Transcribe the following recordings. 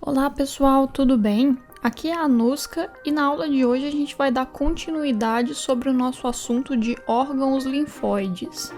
Olá pessoal, tudo bem? Aqui é a Anuska e na aula de hoje a gente vai dar continuidade sobre o nosso assunto de órgãos linfóides.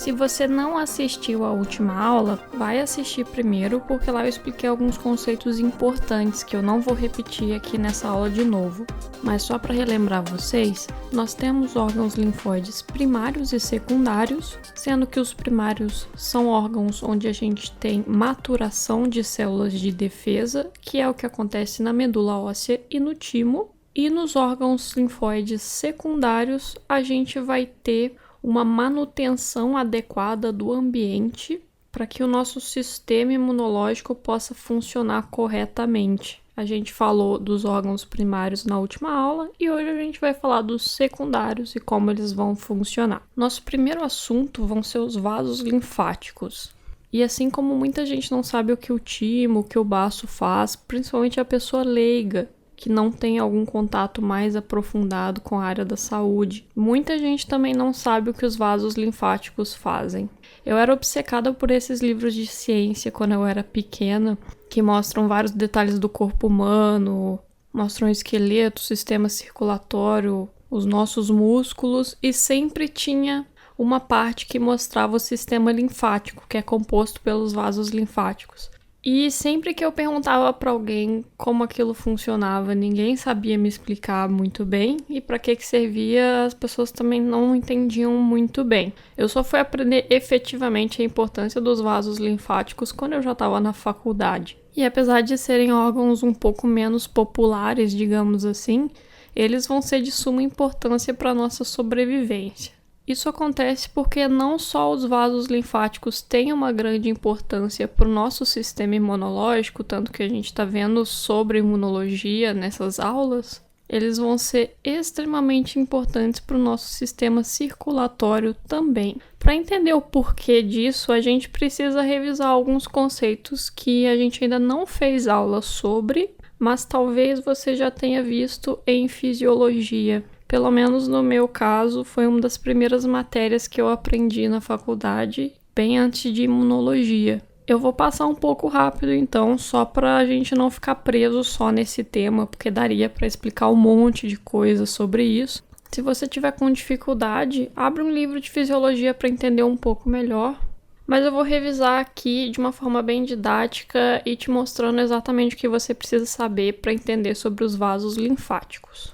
Se você não assistiu à última aula, vai assistir primeiro porque lá eu expliquei alguns conceitos importantes que eu não vou repetir aqui nessa aula de novo. Mas só para relembrar vocês, nós temos órgãos linfóides primários e secundários, sendo que os primários são órgãos onde a gente tem maturação de células de defesa, que é o que acontece na medula óssea e no timo, e nos órgãos linfóides secundários a gente vai ter uma manutenção adequada do ambiente para que o nosso sistema imunológico possa funcionar corretamente. A gente falou dos órgãos primários na última aula e hoje a gente vai falar dos secundários e como eles vão funcionar. Nosso primeiro assunto vão ser os vasos linfáticos. E assim como muita gente não sabe o que o timo, o que o baço faz, principalmente a pessoa leiga, que não tem algum contato mais aprofundado com a área da saúde. Muita gente também não sabe o que os vasos linfáticos fazem. Eu era obcecada por esses livros de ciência quando eu era pequena, que mostram vários detalhes do corpo humano, mostram o esqueleto, o sistema circulatório, os nossos músculos, e sempre tinha uma parte que mostrava o sistema linfático, que é composto pelos vasos linfáticos. E sempre que eu perguntava para alguém como aquilo funcionava, ninguém sabia me explicar muito bem e para que servia, as pessoas também não entendiam muito bem. Eu só fui aprender efetivamente a importância dos vasos linfáticos quando eu já estava na faculdade. E apesar de serem órgãos um pouco menos populares, digamos assim, eles vão ser de suma importância para a nossa sobrevivência. Isso acontece porque não só os vasos linfáticos têm uma grande importância para o nosso sistema imunológico, tanto que a gente está vendo sobre imunologia nessas aulas, eles vão ser extremamente importantes para o nosso sistema circulatório também. Para entender o porquê disso, a gente precisa revisar alguns conceitos que a gente ainda não fez aula sobre, mas talvez você já tenha visto em fisiologia. Pelo menos no meu caso, foi uma das primeiras matérias que eu aprendi na faculdade, bem antes de imunologia. Eu vou passar um pouco rápido então, só para a gente não ficar preso só nesse tema, porque daria para explicar um monte de coisa sobre isso. Se você tiver com dificuldade, abre um livro de fisiologia para entender um pouco melhor. Mas eu vou revisar aqui de uma forma bem didática e te mostrando exatamente o que você precisa saber para entender sobre os vasos linfáticos.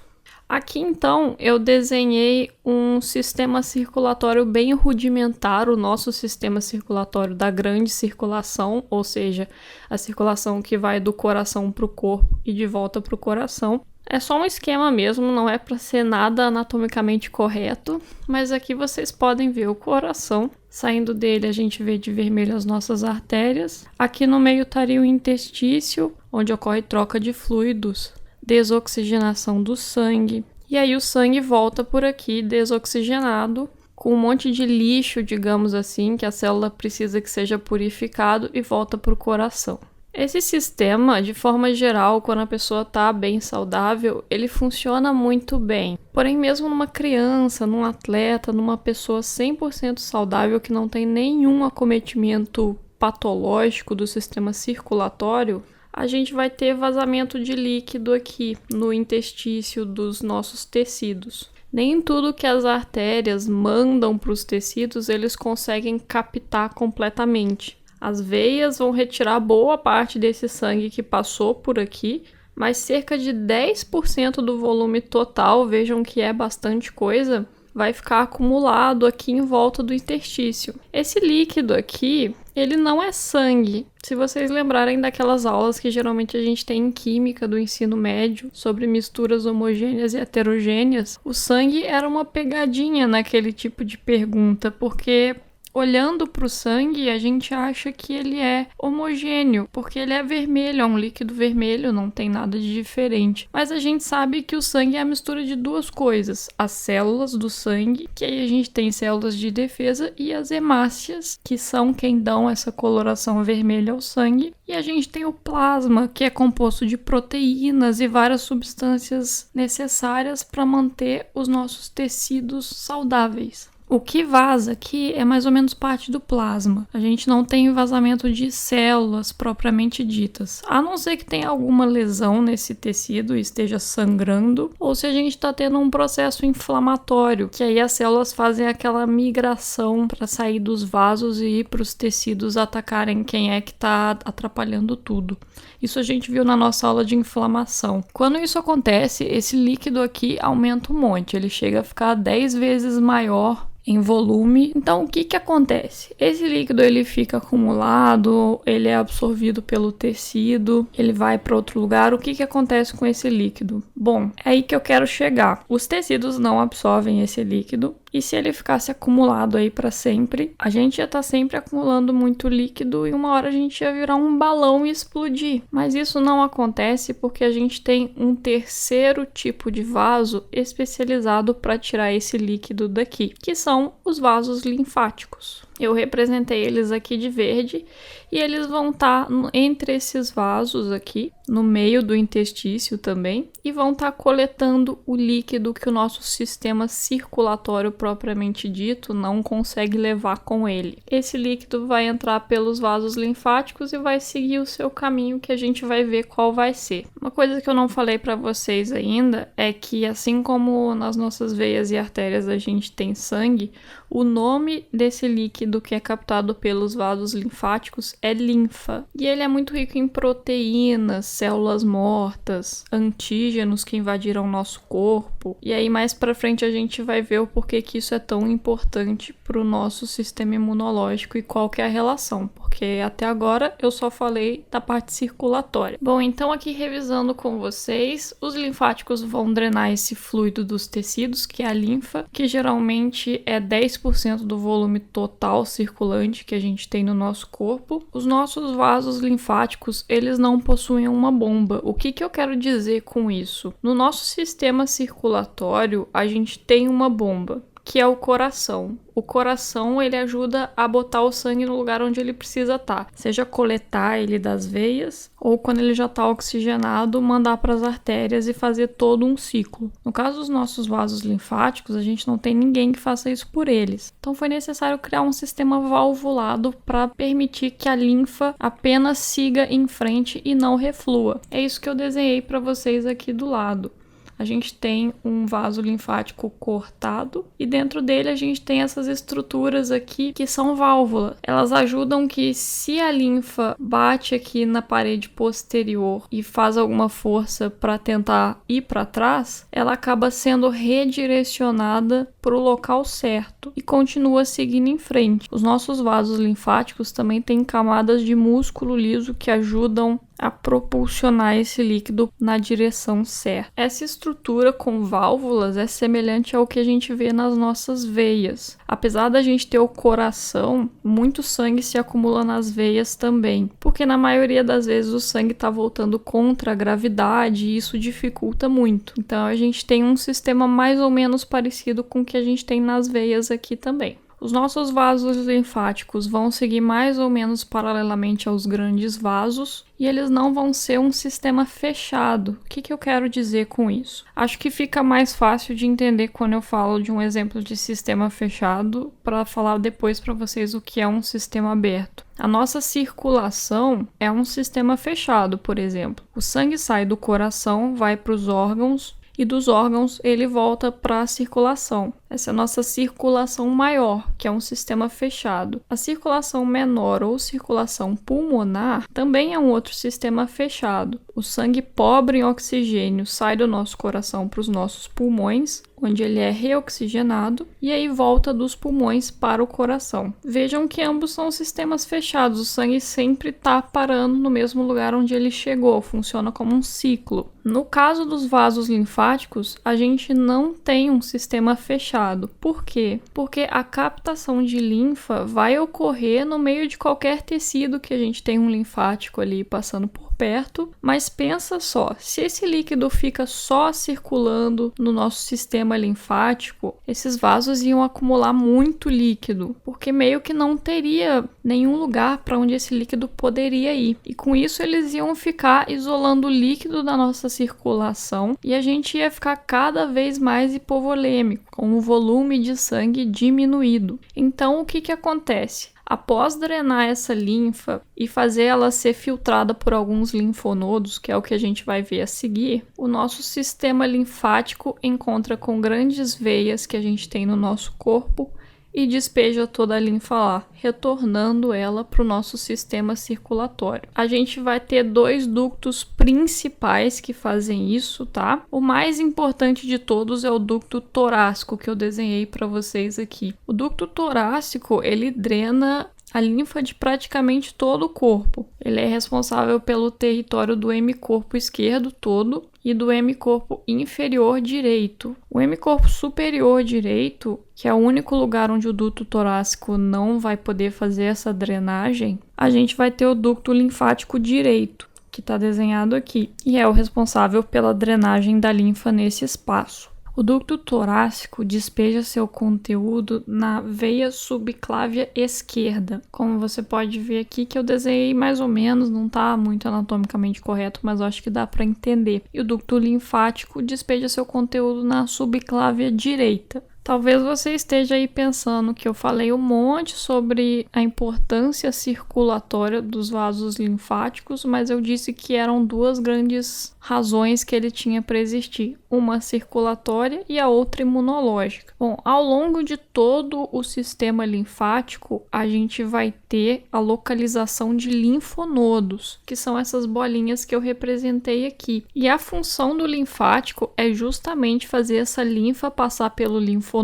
Aqui, então, eu desenhei um sistema circulatório bem rudimentar, o nosso sistema circulatório da grande circulação, ou seja, a circulação que vai do coração para o corpo e de volta para o coração. É só um esquema mesmo, não é para ser nada anatomicamente correto, mas aqui vocês podem ver o coração. Saindo dele, a gente vê de vermelho as nossas artérias. Aqui no meio estaria o intestício, onde ocorre troca de fluidos, desoxigenação do sangue, e aí o sangue volta por aqui desoxigenado, com um monte de lixo, digamos assim, que a célula precisa que seja purificado e volta para o coração. Esse sistema, de forma geral, quando a pessoa está bem saudável, ele funciona muito bem. Porém, mesmo numa criança, num atleta, numa pessoa 100% saudável que não tem nenhum acometimento patológico do sistema circulatório, a gente vai ter vazamento de líquido aqui no intestício dos nossos tecidos. Nem tudo que as artérias mandam para os tecidos eles conseguem captar completamente. As veias vão retirar boa parte desse sangue que passou por aqui, mas cerca de 10% do volume total, vejam que é bastante coisa, vai ficar acumulado aqui em volta do interstício. Esse líquido aqui, ele não é sangue. Se vocês lembrarem daquelas aulas que geralmente a gente tem em química do ensino médio sobre misturas homogêneas e heterogêneas, o sangue era uma pegadinha naquele tipo de pergunta, porque olhando para o sangue, a gente acha que ele é homogêneo, porque ele é vermelho, é um líquido vermelho, não tem nada de diferente. Mas a gente sabe que o sangue é a mistura de duas coisas: as células do sangue, que aí a gente tem células de defesa, e as hemácias, que são quem dão essa coloração vermelha ao sangue. E a gente tem o plasma, que é composto de proteínas e várias substâncias necessárias para manter os nossos tecidos saudáveis. O que vaza aqui é mais ou menos parte do plasma. A gente não tem vazamento de células propriamente ditas, a não ser que tenha alguma lesão nesse tecido e esteja sangrando, ou se a gente está tendo um processo inflamatório, que aí as células fazem aquela migração para sair dos vasos e ir para os tecidos atacarem quem é que está atrapalhando tudo. Isso a gente viu na nossa aula de inflamação. Quando isso acontece, esse líquido aqui aumenta um monte, ele chega a ficar 10 vezes maior em volume. Então, o que que acontece? Esse líquido ele fica acumulado, ele é absorvido pelo tecido, ele vai para outro lugar. O que que acontece com esse líquido? Bom, é aí que eu quero chegar. Os tecidos não absorvem esse líquido. E se ele ficasse acumulado aí para sempre, a gente ia estar sempre acumulando muito líquido e uma hora a gente ia virar um balão e explodir. Mas isso não acontece porque a gente tem um terceiro tipo de vaso especializado para tirar esse líquido daqui, que são os vasos linfáticos. Eu representei eles aqui de verde e eles vão estar entre esses vasos aqui, no meio do intestício também, e vão estar coletando o líquido que o nosso sistema circulatório propriamente dito não consegue levar com ele. Esse líquido vai entrar pelos vasos linfáticos e vai seguir o seu caminho, que a gente vai ver qual vai ser. Uma coisa que eu não falei para vocês ainda é que, assim como nas nossas veias e artérias a gente tem sangue, o nome desse líquido que é captado pelos vasos linfáticos é linfa. E ele é muito rico em proteínas, células mortas, antígenos que invadiram o nosso corpo. E aí mais pra frente a gente vai ver o porquê que isso é tão importante pro nosso sistema imunológico e qual que é a relação. Porque até agora eu só falei da parte circulatória. Bom, então aqui revisando com vocês, os linfáticos vão drenar esse fluido dos tecidos, que é a linfa, que geralmente é 10% do volume total circulante que a gente tem no nosso corpo. Os nossos vasos linfáticos, eles não possuem uma bomba. O que que eu quero dizer com isso? No nosso sistema circulatório, a gente tem uma bomba, que é o coração. O coração, ele ajuda a botar o sangue no lugar onde ele precisa estar. Seja coletar ele das veias, ou quando ele já está oxigenado, mandar para as artérias e fazer todo um ciclo. No caso dos nossos vasos linfáticos, a gente não tem ninguém que faça isso por eles. Então foi necessário criar um sistema valvulado para permitir que a linfa apenas siga em frente e não reflua. É isso que eu desenhei para vocês aqui do lado. A gente tem um vaso linfático cortado e dentro dele a gente tem essas estruturas aqui que são válvulas. Elas ajudam que, se a linfa bate aqui na parede posterior e faz alguma força para tentar ir para trás, ela acaba sendo redirecionada para o local certo e continua seguindo em frente. Os nossos vasos linfáticos também têm camadas de músculo liso que ajudam a propulsionar esse líquido na direção certa. Essa estrutura com válvulas é semelhante ao que a gente vê nas nossas veias. Apesar da gente ter o coração, muito sangue se acumula nas veias também, porque na maioria das vezes o sangue está voltando contra a gravidade e isso dificulta muito. Então a gente tem um sistema mais ou menos parecido com o que a gente tem nas veias aqui também. Os nossos vasos linfáticos vão seguir mais ou menos paralelamente aos grandes vasos e eles não vão ser um sistema fechado. O que eu quero dizer com isso? Acho que fica mais fácil de entender quando eu falo de um exemplo de sistema fechado para falar depois para vocês o que é um sistema aberto. A nossa circulação é um sistema fechado, por exemplo. O sangue sai do coração, vai para os órgãos, e dos órgãos ele volta para a circulação. Essa é a nossa circulação maior, que é um sistema fechado. A circulação menor ou circulação pulmonar também é um outro sistema fechado. O sangue pobre em oxigênio sai do nosso coração para os nossos pulmões, onde ele é reoxigenado, e aí volta dos pulmões para o coração. Vejam que ambos são sistemas fechados, o sangue sempre está parando no mesmo lugar onde ele chegou, funciona como um ciclo. No caso dos vasos linfáticos, a gente não tem um sistema fechado. Por quê? Porque a captação de linfa vai ocorrer no meio de qualquer tecido que a gente tem um linfático ali passando por perto, mas pensa só, se esse líquido fica só circulando no nosso sistema linfático, esses vasos iam acumular muito líquido, porque meio que não teria nenhum lugar para onde esse líquido poderia ir. E com isso eles iam ficar isolando o líquido da nossa circulação e a gente ia ficar cada vez mais hipovolêmico, com o volume de sangue diminuído. Então o que acontece? Após drenar essa linfa e fazer ela ser filtrada por alguns linfonodos, que é o que a gente vai ver a seguir, o nosso sistema linfático encontra com grandes veias que a gente tem no nosso corpo e despeja toda a linfa lá, retornando ela para o nosso sistema circulatório. A gente vai ter 2 ductos principais que fazem isso, tá? O mais importante de todos é o ducto torácico, que eu desenhei para vocês aqui. O ducto torácico, ele drena a linfa de praticamente todo o corpo. Ele é responsável pelo território do hemicorpo esquerdo todo e do hemicorpo inferior direito. O hemicorpo superior direito, que é o único lugar onde o ducto torácico não vai poder fazer essa drenagem, a gente vai ter o ducto linfático direito, que está desenhado aqui, e é o responsável pela drenagem da linfa nesse espaço. O ducto torácico despeja seu conteúdo na veia subclávia esquerda. Como você pode ver aqui que eu desenhei mais ou menos, não está muito anatomicamente correto, mas eu acho que dá para entender. E o ducto linfático despeja seu conteúdo na subclávia direita. Talvez você esteja aí pensando que eu falei um monte sobre a importância circulatória dos vasos linfáticos, mas eu disse que eram 2 grandes razões que ele tinha para existir, uma circulatória e a outra imunológica. Bom, ao longo de todo o sistema linfático, a gente vai ter a localização de linfonodos, que são essas bolinhas que eu representei aqui. E a função do linfático é justamente fazer essa linfa passar pelo linfonodo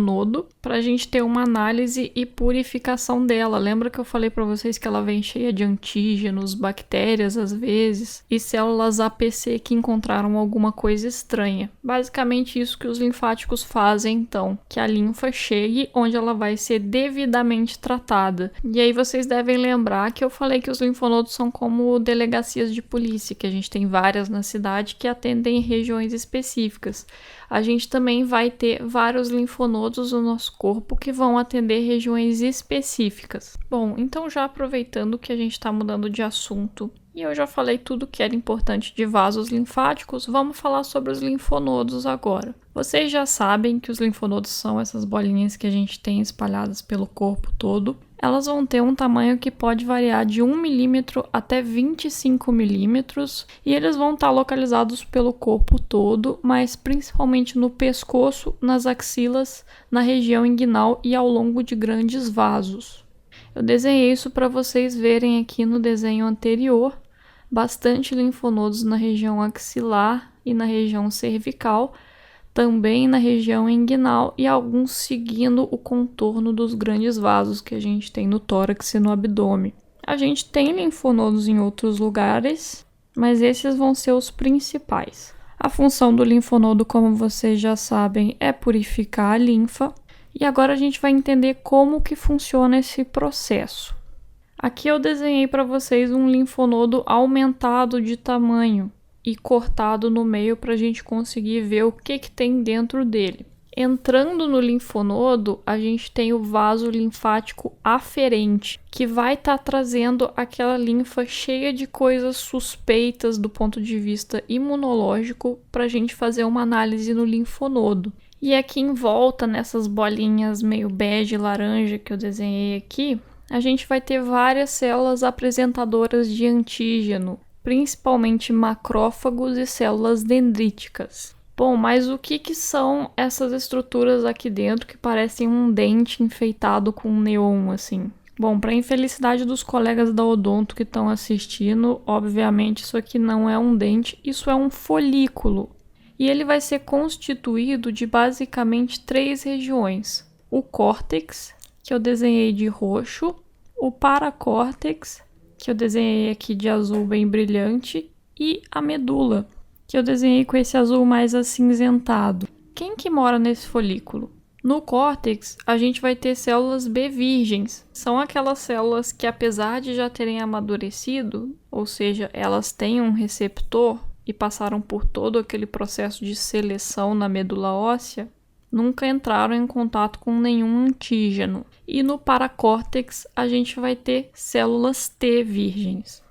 para a gente ter uma análise e purificação dela. Lembra que eu falei para vocês que ela vem cheia de antígenos, bactérias às vezes, e células APC que encontraram alguma coisa estranha. Basicamente isso que os linfáticos fazem então, que a linfa chegue onde ela vai ser devidamente tratada. E aí vocês devem lembrar que eu falei que os linfonodos são como delegacias de polícia, que a gente tem várias na cidade que atendem regiões específicas. A gente também vai ter vários linfonodos no nosso corpo que vão atender regiões específicas. Bom, então já aproveitando que a gente está mudando de assunto e eu já falei tudo que era importante de vasos linfáticos, vamos falar sobre os linfonodos agora. Vocês já sabem que os linfonodos são essas bolinhas que a gente tem espalhadas pelo corpo todo. Elas vão ter um tamanho que pode variar de 1 milímetro até 25 milímetros e eles vão estar localizados pelo corpo todo, mas principalmente no pescoço, nas axilas, na região inguinal e ao longo de grandes vasos. Eu desenhei isso para vocês verem aqui no desenho anterior, bastante linfonodos na região axilar e na região cervical, também na região inguinal e alguns seguindo o contorno dos grandes vasos que a gente tem no tórax e no abdômen. A gente tem linfonodos em outros lugares, mas esses vão ser os principais. A função do linfonodo, como vocês já sabem, é purificar a linfa. E agora a gente vai entender como que funciona esse processo. Aqui eu desenhei para vocês um linfonodo aumentado de tamanho e cortado no meio para a gente conseguir ver o que tem dentro dele. Entrando no linfonodo, a gente tem o vaso linfático aferente, que vai estar trazendo aquela linfa cheia de coisas suspeitas do ponto de vista imunológico para a gente fazer uma análise no linfonodo. E aqui em volta, nessas bolinhas meio bege e laranja que eu desenhei aqui, a gente vai ter várias células apresentadoras de antígeno, principalmente macrófagos e células dendríticas. Bom, mas o que são essas estruturas aqui dentro que parecem um dente enfeitado com neon, assim? Bom, para a infelicidade dos colegas da odonto que estão assistindo, obviamente isso aqui não é um dente, isso é um folículo. E ele vai ser constituído de basicamente 3 regiões. O córtex, que eu desenhei de roxo, o paracórtex, que eu desenhei aqui de azul bem brilhante, e a medula, que eu desenhei com esse azul mais acinzentado. Quem que mora nesse folículo? No córtex, a gente vai ter células B virgens. São aquelas células que, apesar de já terem amadurecido, ou seja, elas têm um receptor e passaram por todo aquele processo de seleção na medula óssea, nunca entraram em contato com nenhum antígeno. E no paracórtex, a gente vai ter células T virgens.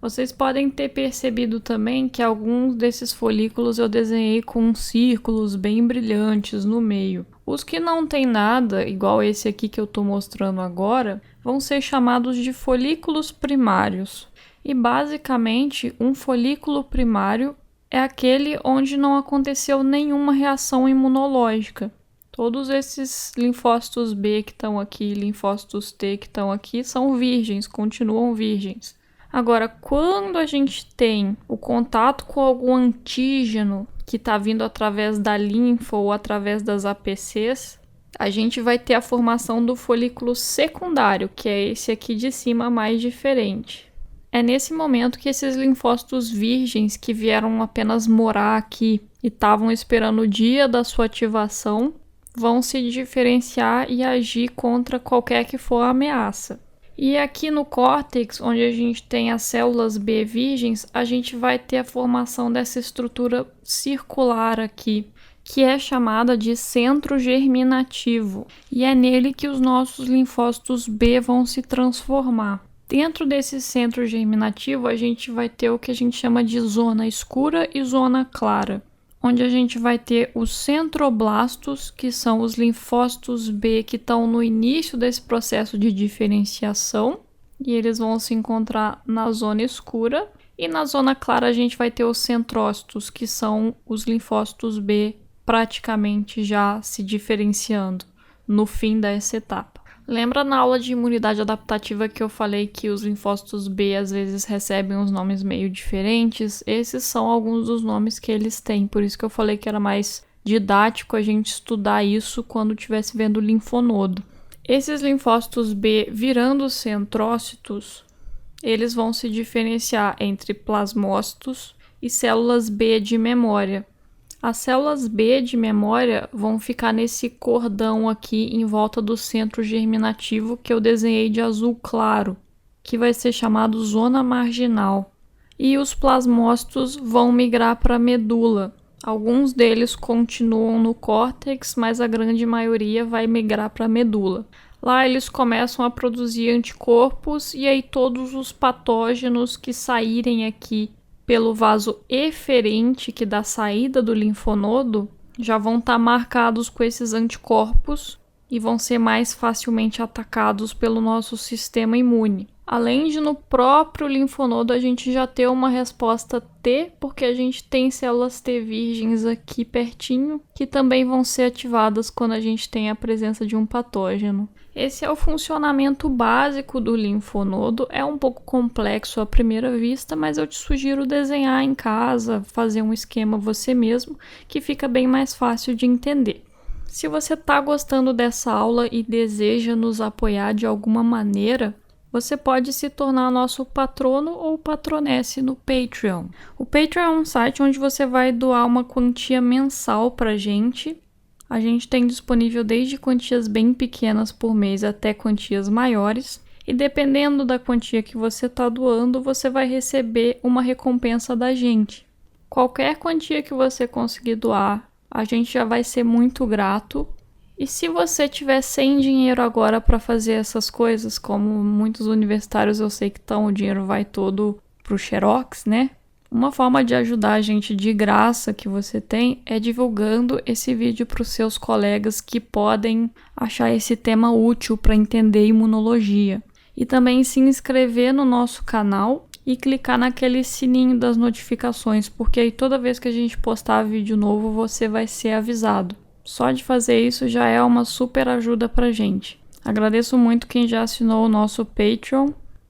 Vocês podem ter percebido também que alguns desses folículos eu desenhei com círculos bem brilhantes no meio. Os que não tem nada, igual esse aqui que eu estou mostrando agora, vão ser chamados de folículos primários. E basicamente, um folículo primário é aquele onde não aconteceu nenhuma reação imunológica. Todos esses linfócitos B que estão aqui, linfócitos T que estão aqui, são virgens, continuam virgens. Agora, quando a gente tem o contato com algum antígeno que está vindo através da linfa ou através das APCs, a gente vai ter a formação do folículo secundário, que é esse aqui de cima mais diferente. É nesse momento que esses linfócitos virgens que vieram apenas morar aqui e estavam esperando o dia da sua ativação, vão se diferenciar e agir contra qualquer que for a ameaça. E aqui no córtex, onde a gente tem as células B virgens, a gente vai ter a formação dessa estrutura circular aqui, que é chamada de centro germinativo. E é nele que os nossos linfócitos B vão se transformar. Dentro desse centro germinativo, a gente vai ter o que a gente chama de zona escura e zona clara, onde a gente vai ter os centroblastos, que são os linfócitos B que estão no início desse processo de diferenciação, e eles vão se encontrar na zona escura, e na zona clara a gente vai ter os centrócitos, que são os linfócitos B praticamente já se diferenciando no fim dessa etapa. Lembra na aula de imunidade adaptativa que eu falei que os linfócitos B às vezes recebem uns nomes meio diferentes? Esses são alguns dos nomes que eles têm, por isso que eu falei que era mais didático a gente estudar isso quando estivesse vendo o linfonodo. Esses linfócitos B virando centrócitos, eles vão se diferenciar entre plasmócitos e células B de memória. As células B de memória vão ficar nesse cordão aqui em volta do centro germinativo que eu desenhei de azul claro, que vai ser chamado zona marginal. E os plasmócitos vão migrar para a medula. Alguns deles continuam no córtex, mas a grande maioria vai migrar para a medula. Lá eles começam a produzir anticorpos e aí todos os patógenos que saírem aqui pelo vaso eferente que dá saída do linfonodo, já vão estar marcados com esses anticorpos e vão ser mais facilmente atacados pelo nosso sistema imune. Além de no próprio linfonodo a gente já ter uma resposta T, porque a gente tem células T virgens aqui pertinho, que também vão ser ativadas quando a gente tem a presença de um patógeno. Esse é o funcionamento básico do linfonodo. É um pouco complexo à primeira vista, mas eu te sugiro desenhar em casa, fazer um esquema você mesmo, que fica bem mais fácil de entender. Se você está gostando dessa aula e deseja nos apoiar de alguma maneira, você pode se tornar nosso patrono ou patronesse no Patreon. O Patreon é um site onde você vai doar uma quantia mensal pra gente. A gente tem disponível desde quantias bem pequenas por mês até quantias maiores. E dependendo da quantia que você está doando, você vai receber uma recompensa da gente. Qualquer quantia que você conseguir doar, a gente já vai ser muito grato. E se você tiver sem dinheiro agora para fazer essas coisas, como muitos universitários eu sei que estão, o dinheiro vai todo pro Xerox, né? Uma forma de ajudar a gente de graça que você tem é divulgando esse vídeo para os seus colegas que podem achar esse tema útil para entender imunologia. E também se inscrever no nosso canal e clicar naquele sininho das notificações, porque aí toda vez que a gente postar vídeo novo você vai ser avisado. Só de fazer isso já é uma super ajuda pra gente. Agradeço muito quem já assinou o nosso Patreon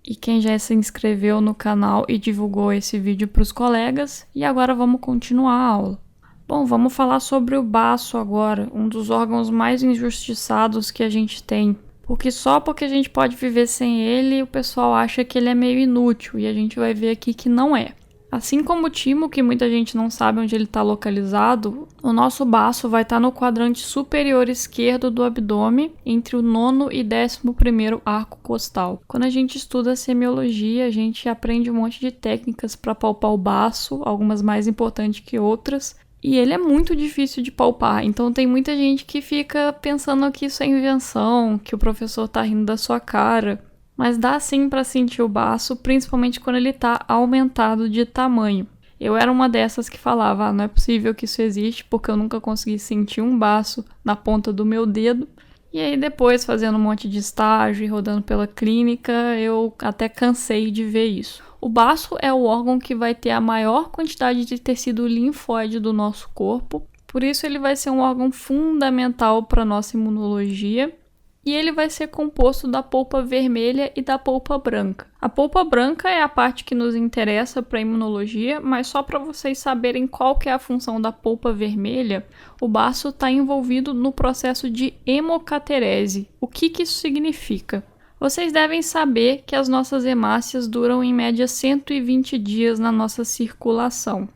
e quem já se inscreveu no canal e divulgou esse vídeo para os colegas. E agora vamos continuar a aula. Bom, vamos falar sobre o baço agora, um dos órgãos mais injustiçados que a gente tem. Porque só porque a gente pode viver sem ele, o pessoal acha que ele é meio inútil, e a gente vai ver aqui que não é. Assim como o timo, que muita gente não sabe onde ele está localizado, o nosso baço vai estar no quadrante superior esquerdo do abdômen, entre o 9º e 11º arco costal. Quando a gente estuda semiologia, a gente aprende um monte de técnicas para palpar o baço, algumas mais importantes que outras, e ele é muito difícil de palpar, então tem muita gente que fica pensando que isso é invenção, que o professor está rindo da sua cara. Mas dá sim para sentir o baço, principalmente quando ele está aumentado de tamanho. Eu era uma dessas que falava, não é possível que isso existe, porque eu nunca consegui sentir um baço na ponta do meu dedo. E aí depois, fazendo um monte de estágio e rodando pela clínica, eu até cansei de ver isso. O baço é o órgão que vai ter a maior quantidade de tecido linfóide do nosso corpo, por isso ele vai ser um órgão fundamental para a nossa imunologia. E ele vai ser composto da polpa vermelha e da polpa branca. A polpa branca é a parte que nos interessa para a imunologia, mas só para vocês saberem qual que é a função da polpa vermelha, o baço está envolvido no processo de hemocaterese. O que isso significa? Vocês devem saber que as nossas hemácias duram em média 120 dias na nossa circulação.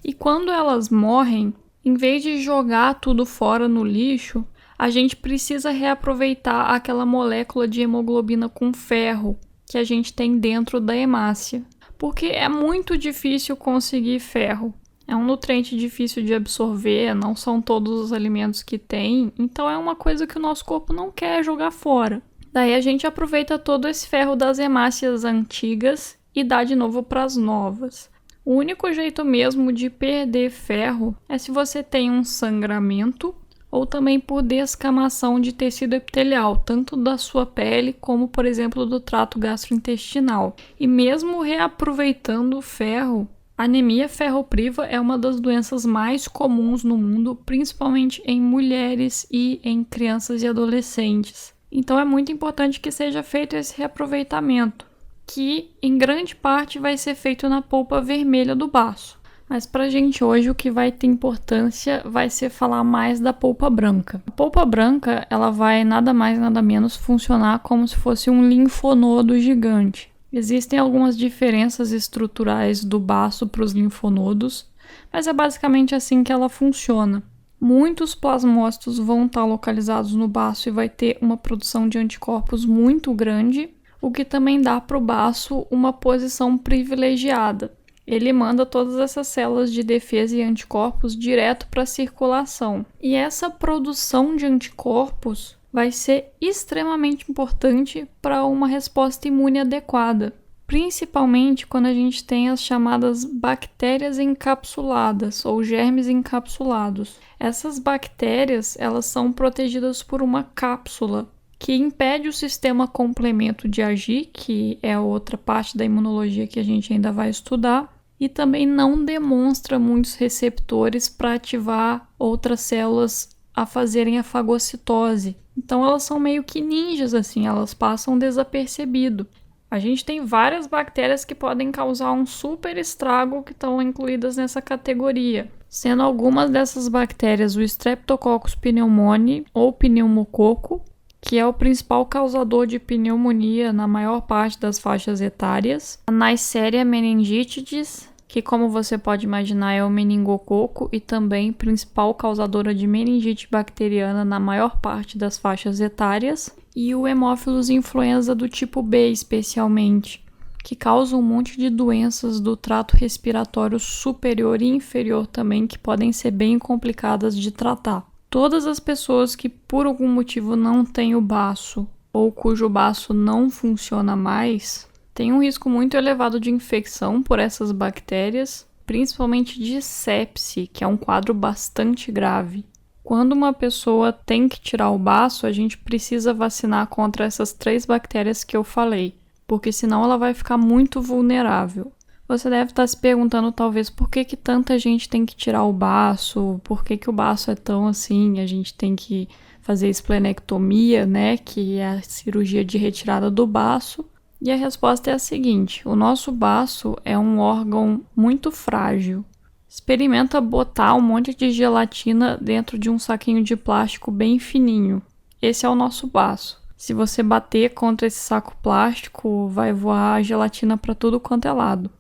E quando elas morrem, em vez de jogar tudo fora no lixo, a gente precisa reaproveitar aquela molécula de hemoglobina com ferro que a gente tem dentro da hemácia. Porque é muito difícil conseguir ferro. É um nutriente difícil de absorver, não são todos os alimentos que tem, então é uma coisa que o nosso corpo não quer jogar fora. Daí a gente aproveita todo esse ferro das hemácias antigas e dá de novo para as novas. O único jeito mesmo de perder ferro é se você tem um sangramento ou também por descamação de tecido epitelial, tanto da sua pele como, por exemplo, do trato gastrointestinal. E mesmo reaproveitando o ferro, a anemia ferropriva é uma das doenças mais comuns no mundo, principalmente em mulheres e em crianças e adolescentes. Então é muito importante que seja feito esse reaproveitamento, que em grande parte vai ser feito na polpa vermelha do baço. Mas pra gente hoje o que vai ter importância vai ser falar mais da polpa branca. A polpa branca, ela vai nada mais nada menos funcionar como se fosse um linfonodo gigante. Existem algumas diferenças estruturais do baço para os linfonodos, mas é basicamente assim que ela funciona. Muitos plasmócitos vão estar localizados no baço e vai ter uma produção de anticorpos muito grande, o que também dá para o baço uma posição privilegiada. Ele manda todas essas células de defesa e anticorpos direto para a circulação. E essa produção de anticorpos vai ser extremamente importante para uma resposta imune adequada, principalmente quando a gente tem as chamadas bactérias encapsuladas ou germes encapsulados. Essas bactérias, elas são protegidas por uma cápsula que impede o sistema complemento de agir, que é outra parte da imunologia que a gente ainda vai estudar, e também não demonstra muitos receptores para ativar outras células a fazerem a fagocitose. Então elas são meio que ninjas, assim, elas passam desapercebido. A gente tem várias bactérias que podem causar um super estrago que estão incluídas nessa categoria, sendo algumas dessas bactérias o Streptococcus pneumoniae ou pneumococo, que é o principal causador de pneumonia na maior parte das faixas etárias, a Neisseria meningitidis, que, como você pode imaginar, é o meningococo e também principal causadora de meningite bacteriana na maior parte das faixas etárias, e o Haemophilus influenza do tipo B, especialmente, que causa um monte de doenças do trato respiratório superior e inferior também, que podem ser bem complicadas de tratar. Todas as pessoas que por algum motivo não têm o baço ou cujo baço não funciona mais, têm um risco muito elevado de infecção por essas bactérias, principalmente de sepse, que é um quadro bastante grave. Quando uma pessoa tem que tirar o baço, a gente precisa vacinar contra essas 3 bactérias que eu falei, porque senão ela vai ficar muito vulnerável. Você deve estar se perguntando, talvez, por que tanta gente tem que tirar o baço, por que o baço é tão assim, a gente tem que fazer esplenectomia, né, que é a cirurgia de retirada do baço. E a resposta é a seguinte: o nosso baço é um órgão muito frágil. Experimenta botar um monte de gelatina dentro de um saquinho de plástico bem fininho. Esse é o nosso baço. Se você bater contra esse saco plástico, vai voar gelatina para tudo quanto é lado.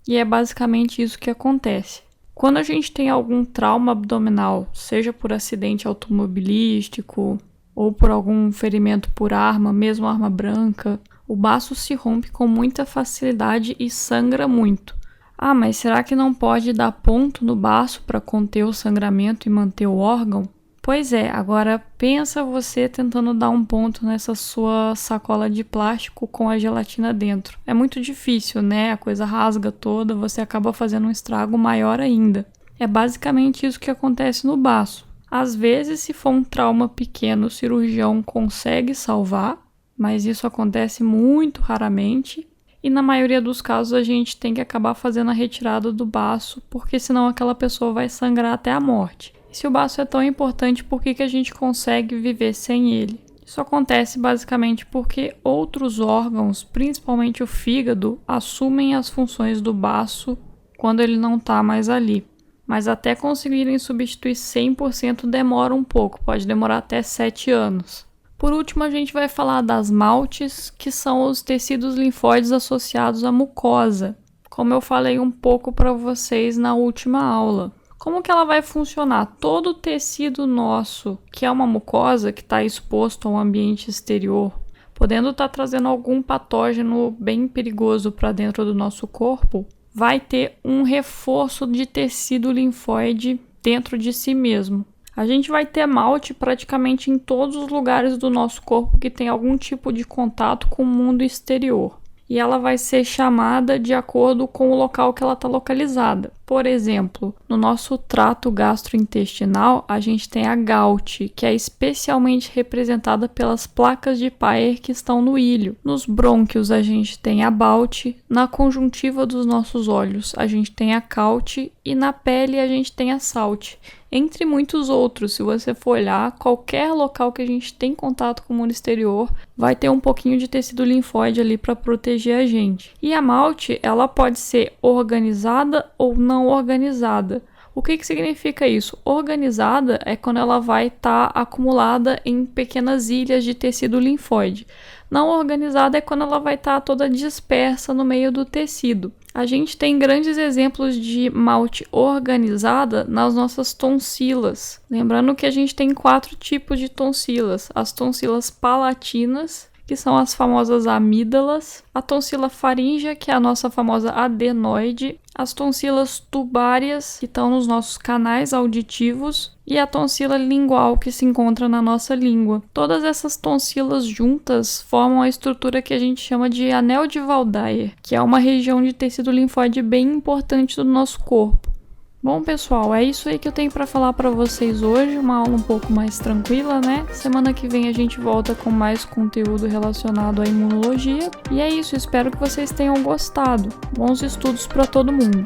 E é basicamente isso que acontece. Quando a gente tem algum trauma abdominal, seja por acidente automobilístico ou por algum ferimento por arma, mesmo arma branca, o baço se rompe com muita facilidade e sangra muito. Ah, mas será que não pode dar ponto no baço para conter o sangramento e manter o órgão? Pois é, agora pensa você tentando dar um ponto nessa sua sacola de plástico com a gelatina dentro. É muito difícil, né? A coisa rasga toda, você acaba fazendo um estrago maior ainda. É basicamente isso que acontece no baço. Às vezes, se for um trauma pequeno, o cirurgião consegue salvar, mas isso acontece muito raramente. E na maioria dos casos a gente tem que acabar fazendo a retirada do baço, porque senão aquela pessoa vai sangrar até a morte. E se o baço é tão importante, por que a gente consegue viver sem ele? Isso acontece basicamente porque outros órgãos, principalmente o fígado, assumem as funções do baço quando ele não está mais ali. Mas até conseguirem substituir 100% demora um pouco, pode demorar até 7 anos. Por último, a gente vai falar das maltes, que são os tecidos linfóides associados à mucosa, como eu falei um pouco para vocês na última aula. Como que ela vai funcionar? Todo o tecido nosso, que é uma mucosa, que está exposto ao ambiente exterior, podendo estar trazendo algum patógeno bem perigoso para dentro do nosso corpo, vai ter um reforço de tecido linfóide dentro de si mesmo. A gente vai ter malte praticamente em todos os lugares do nosso corpo que tem algum tipo de contato com o mundo exterior. E ela vai ser chamada de acordo com o local que ela está localizada. Por exemplo, no nosso trato gastrointestinal, a gente tem a GAUT, que é especialmente representada pelas placas de Peyer que estão no ilho. Nos brônquios, a gente tem a BALT, na conjuntiva dos nossos olhos, a gente tem a CAUT e na pele a gente tem a SALT. Entre muitos outros, se você for olhar, qualquer local que a gente tem contato com o mundo exterior vai ter um pouquinho de tecido linfóide ali para proteger a gente. E a malte, ela pode ser organizada ou não organizada. O que significa isso? Organizada é quando ela vai estar acumulada em pequenas ilhas de tecido linfóide. Não organizada é quando ela vai estar toda dispersa no meio do tecido. A gente tem grandes exemplos de malte organizada nas nossas tonsilas. Lembrando que a gente tem 4 tipos de tonsilas. As tonsilas palatinas, que são as famosas amígdalas, a tonsila faríngea, que é a nossa famosa adenoide, as tonsilas tubárias, que estão nos nossos canais auditivos, e a tonsila lingual, que se encontra na nossa língua. Todas essas tonsilas juntas formam a estrutura que a gente chama de anel de Waldeyer, que é uma região de tecido linfóide bem importante do nosso corpo. Bom, pessoal, é isso aí que eu tenho para falar para vocês hoje, uma aula um pouco mais tranquila, né? Semana que vem a gente volta com mais conteúdo relacionado à imunologia. E é isso, espero que vocês tenham gostado. Bons estudos para todo mundo!